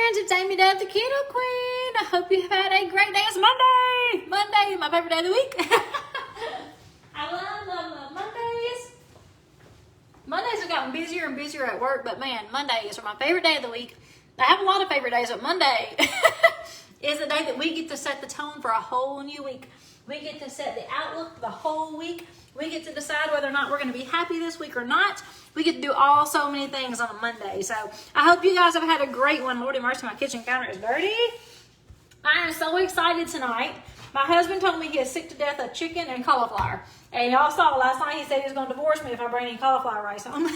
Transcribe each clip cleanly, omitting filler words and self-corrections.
friends, it's Amy Dove, the Keto Queen. I hope you have had a great day. It's Monday. Monday, my favorite day of the week. I love Mondays. Mondays have gotten busier and busier at work, but man, Mondays are my favorite day of the week. I have a lot of favorite days, but Monday is the day that we get to set the tone for a whole new week. We get to set the outlook for the whole week. We get to decide whether or not we're going to be happy this week or not. We get to do so many things on a Monday. So I hope you guys have had a great one. Lord have mercy, my kitchen counter is dirty. I am so excited tonight. My husband told me he is sick to death of chicken and cauliflower. And y'all saw last night he said he was going to divorce me if I bring any cauliflower rice home.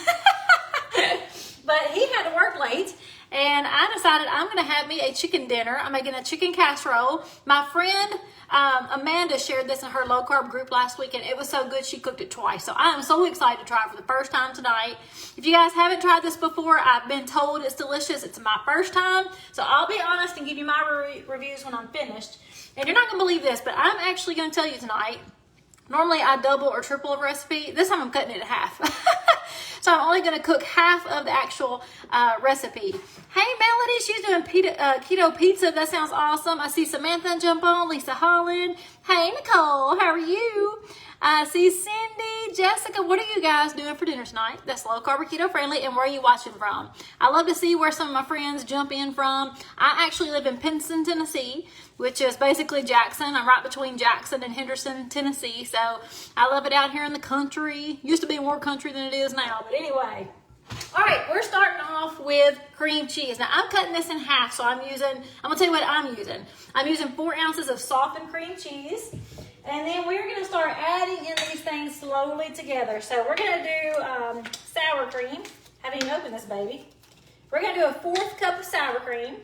But he had to work late. And I decided I'm going to have me a chicken dinner. I'm making a chicken casserole. My friend Amanda shared this in her low carb group last week, and it was so good she cooked it twice. So I am so excited to try it for the first time tonight. If you guys haven't tried this before, I've been told it's delicious. It's my first time. So I'll be honest and give you my reviews when I'm finished. And you're not going to believe this, but I'm actually going to tell you tonight. Normally I double or triple a recipe. This time I'm cutting it in half. So I'm only going to cook half of the actual recipe. Hey, Melody, she's doing keto pizza. That sounds awesome. I see Samantha jump on, Lisa Holland. Hey, Nicole, how are you? I see Cindy, Jessica. What are you guys doing for dinner tonight? That's low carb, keto friendly, and where are you watching from? I love to see where some of my friends jump in from. I actually live in Pinson, Tennessee, which is basically Jackson. I'm right between Jackson and Henderson, Tennessee. So I love it out here in the country. Used to be more country than it is now, but anyway. All right, we're starting off with cream cheese. Now I'm cutting this in half, so I'm gonna tell you what I'm using. I'm using 4 ounces of softened cream cheese. And then we're going to start adding in these things slowly together. So we're going to do sour cream. Haven't even opened this baby. We're going to do a 1/4 cup of sour cream.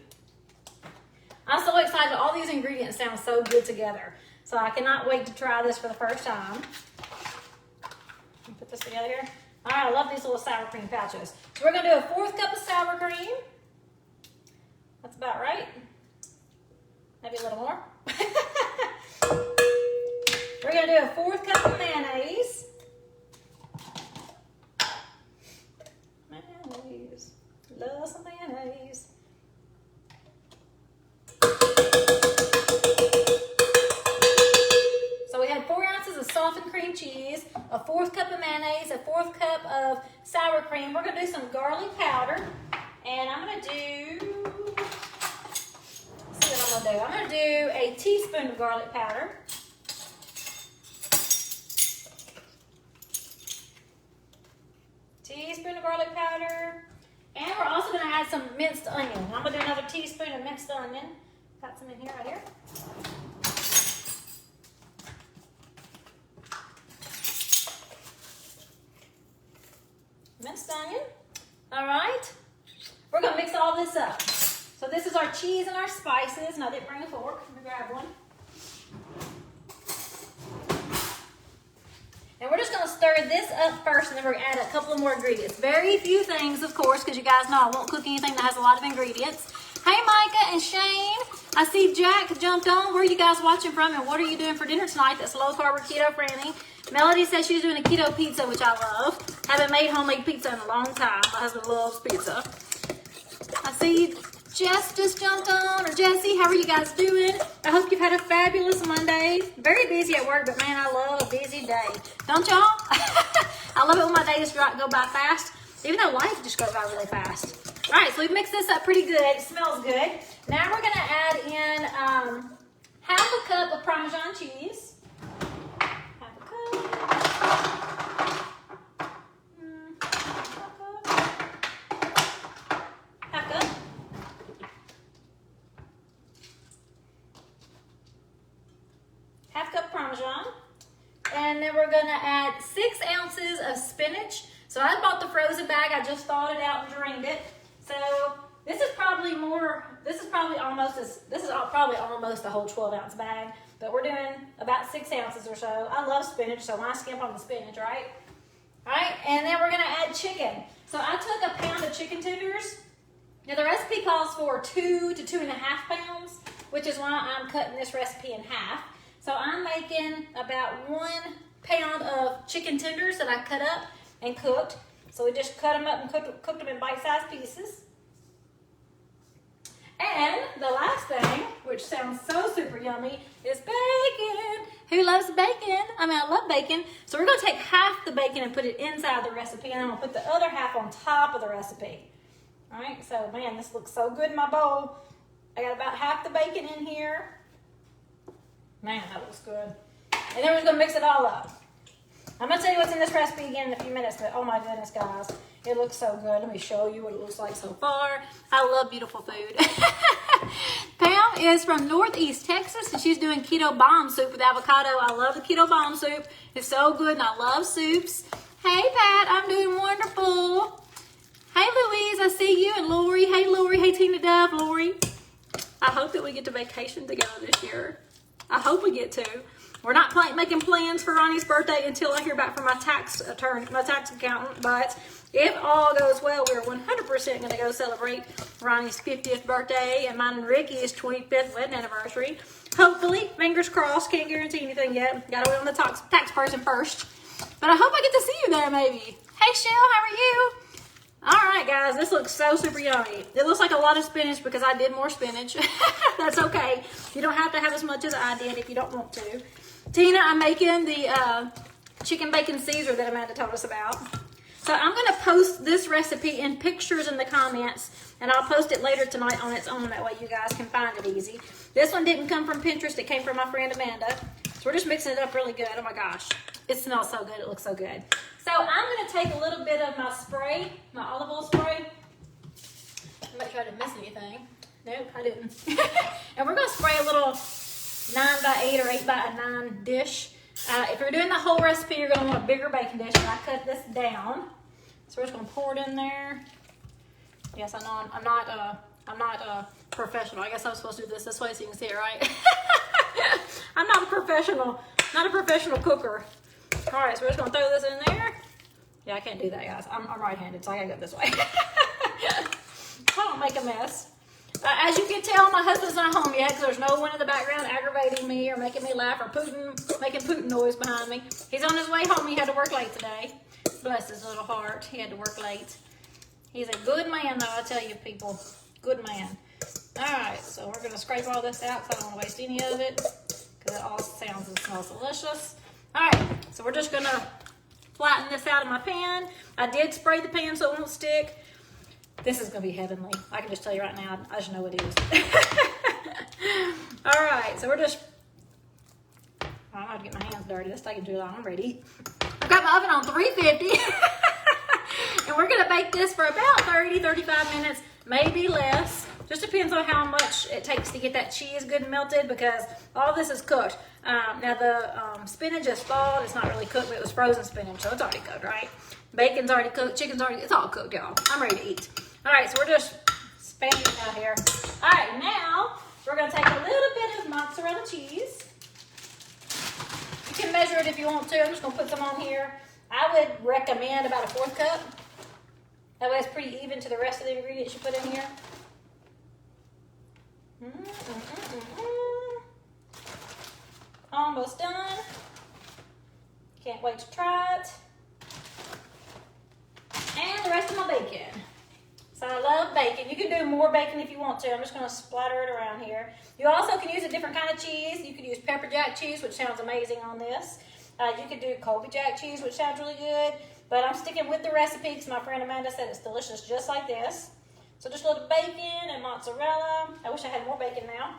I'm so excited. All these ingredients sound so good together. So I cannot wait to try this for the first time. Let me put this together here. All right, I love these little sour cream pouches. So we're going to do a 1/4 cup of sour cream. That's about right. Maybe a little more. We're going to do a 1/4 cup of mayonnaise. Mayonnaise. Love some mayonnaise. So we had 4 ounces of softened cream cheese, a 1/4 cup of mayonnaise, a 1/4 cup of sour cream. We're going to do some garlic powder. And I'm going to do, let's see what I'm going to do. I'm going to do a teaspoon of garlic powder. Teaspoon of garlic powder. And we're also going to add some minced onion. I'm going to do another teaspoon of minced onion. Got some in here, right here. Minced onion. All right. We're going to mix all this up. So this is our cheese and our spices. And I didn't bring a fork. Let me grab one. And we're just going to stir this up first, and then we're going to add a couple of more ingredients. Very few things, of course, because you guys know I won't cook anything that has a lot of ingredients. Hey, Micah and Shane. I see Jack jumped on. Where are you guys watching from, and what are you doing for dinner tonight that's low carb or keto friendly? Melody says she's doing a keto pizza, which I love. Haven't made homemade pizza in a long time. My husband loves pizza. I see Jess just jumped on, or Jessie. How are you guys doing? I hope you've had a fabulous Monday. Very busy at work, but man, I love a busy day. Don't y'all? I love it when my days go by fast, even though life just goes by really fast. All right, so we've mixed this up pretty good. It smells good. Now we're going to add in 1/2 cup of Parmesan cheese. 1/2 cup. Half cup Parmesan. And then we're going to add 6 ounces of spinach. So I bought the frozen bag. I just thawed it out and drained it. So this is probably almost a whole 12-ounce bag. But we're doing about 6 ounces or so. I love spinach, so why skimp on the spinach, right? All right, and then we're going to add chicken. So I took 1 pound of chicken tenders. Now the recipe calls for 2 to 2.5 pounds, which is why I'm cutting this recipe in half. So I'm making about 1 pound of chicken tenders that I cut up and cooked. So we just cut them up and cooked them in bite-sized pieces. And the last thing, which sounds so super yummy, is bacon. Who loves bacon? I mean, I love bacon. So we're gonna take half the bacon and put it inside the recipe, and I'm gonna put the other half on top of the recipe. All right, so man, this looks so good in my bowl. I got about half the bacon in here. Man, that looks good. And then we're just gonna mix it all up. I'm gonna tell you what's in this recipe again in a few minutes, but oh my goodness, guys, it looks so good. Let me show you what it looks like so far. I love beautiful food. Pam is from Northeast Texas, and she's doing keto bomb soup with avocado. I love the keto bomb soup. It's so good, and I love soups. Hey, Pat, I'm doing wonderful. Hey, Louise, I see you, and Lori. Hey, Lori. Hey, Tina Dove. Lori. I hope that we get to vacation together this year. I hope we get to. We're not making plans for Ronnie's birthday until I hear back from my tax accountant, but if all goes well, we're 100% going to go celebrate Ronnie's 50th birthday and mine and Ricky's 25th wedding anniversary. Hopefully, fingers crossed, can't guarantee anything yet. Got to wait on the tax person first. But I hope I get to see you there maybe. Hey, Shell, how are you? All right, guys, this looks so super yummy. It looks like a lot of spinach because I did more spinach. That's okay. You don't have to have as much as I did if you don't want to. Tina, I'm making the chicken bacon Caesar that Amanda told us about. So I'm going to post this recipe in pictures in the comments, and I'll post it later tonight on its own. That way you guys can find it easy. This one didn't come from Pinterest. It came from my friend Amanda. So we're just mixing it up really good. Oh my gosh. It smells so good. It looks so good. So I'm going to take a little bit of my spray, my olive oil spray. Make sure I didn't miss anything. Nope, I didn't. And we're going to spray a little 9x8 or 8x9 dish. If you're doing the whole recipe, you're going to want a bigger baking dish. And I cut this down. So we're just going to pour it in there. Yes, I know I'm not professional. I guess I'm supposed to do this way so you can see it, right? I'm not a professional cooker. All right, so we're just gonna throw this in there. Yeah, I can't do that, guys. I'm right-handed, so I gotta go this way. I don't make a mess. As you can tell, my husband's not home yet because there's no one in the background aggravating me or making me laugh or making Putin noise behind me. He's on his way home. He had to work late today. Bless his little heart. He had to work late. He's a good man, though, I tell you, people. Good man. All right, so we're gonna scrape all this out because I don't want to waste any of it because it all sounds and smells delicious. All right, so we're just gonna flatten this out of my pan. I did spray the pan so it won't stick. This is gonna be heavenly. I can just tell you right now, I just know it is. All right, so we're just, I don't have to get my hands dirty. This is taking too long, I'm ready to eat. I've got my oven on 350. And we're gonna bake this for about 30, 35 minutes, maybe less. Just depends on how much it takes to get that cheese good and melted because all this is cooked. Now the spinach is thawed. It's not really cooked, but it was frozen spinach, so it's already cooked, right? Bacon's already cooked, chicken's already, it's all cooked, y'all. I'm ready to eat. All right, so we're just spanning it out here. All right, now we're gonna take a little bit of mozzarella cheese. You can measure it if you want to. I'm just gonna put some on here. I would recommend about a 1/4 cup. That way it's pretty even to the rest of the ingredients you put in here. Almost done. Can't wait to try it. And the rest of my bacon. So I love bacon. You can do more bacon if you want to. I'm just going to splatter it around here. You also can use a different kind of cheese. You could use pepper jack cheese, which sounds amazing on this. You could do Colby Jack cheese, which sounds really good. But I'm sticking with the recipe because my friend Amanda said it's delicious just like this. So just a little bacon and mozzarella. I wish I had more bacon now.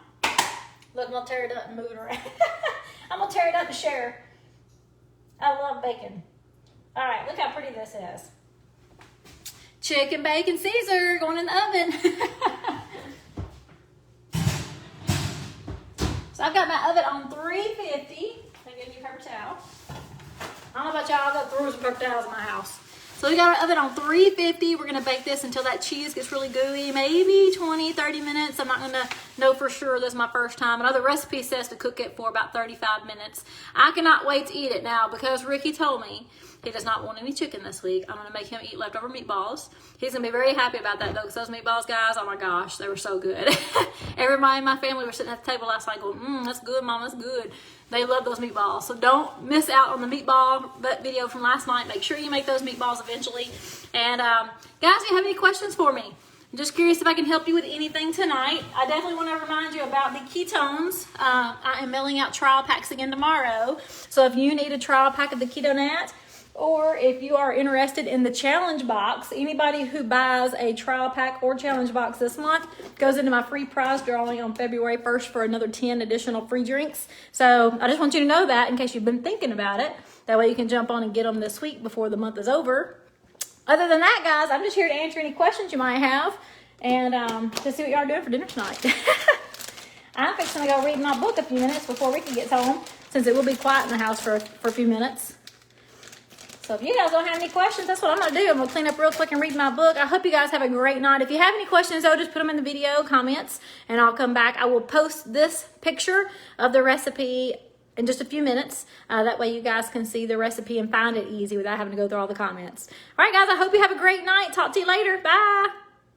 Look, I'm going to tear it up and move it around. I'm going to tear it up and share. I love bacon. All right, look how pretty this is. Chicken bacon Caesar going in the oven. So I've got my oven on 350. I'm going to give you a paper towel. I don't know about y'all, I've got throwers and paper towels in my house. So we got our oven on 350. We're gonna bake this until that cheese gets really gooey, maybe 20, 30 minutes. I'm not gonna know for sure, this is my first time. Another recipe says to cook it for about 35 minutes. I cannot wait to eat it now because Ricky told me he does not want any chicken this week. I'm gonna make him eat leftover meatballs. He's gonna be very happy about that though, because those meatballs, guys, oh my gosh, they were so good. Everybody in my family were sitting at the table last night going, that's good, Mom, that's good. They love those meatballs. So don't miss out on the meatball video from last night. Make sure you make those meatballs eventually. And guys, if you have any questions for me, I'm just curious if I can help you with anything tonight. I definitely want to remind you about the ketones. I am mailing out trial packs again tomorrow. So if you need a trial pack of the Keto Nat, or if you are interested in the challenge box, anybody who buys a trial pack or challenge box this month goes into my free prize drawing on February 1st for another 10 additional free drinks. So I just want you to know that in case you've been thinking about it. That way you can jump on and get them this week before the month is over. Other than that, guys, I'm just here to answer any questions you might have and to see what y'all are doing for dinner tonight. I'm fixing to go read my book a few minutes before Ricky gets home, since it will be quiet in the house for a few minutes. So if you guys don't have any questions, that's what I'm going to do. I'm going to clean up real quick and read my book. I hope you guys have a great night. If you have any questions, though, just put them in the video comments, and I'll come back. I will post this picture of the recipe in just a few minutes. That way you guys can see the recipe and find it easy without having to go through all the comments. All right, guys, I hope you have a great night. Talk to you later. Bye.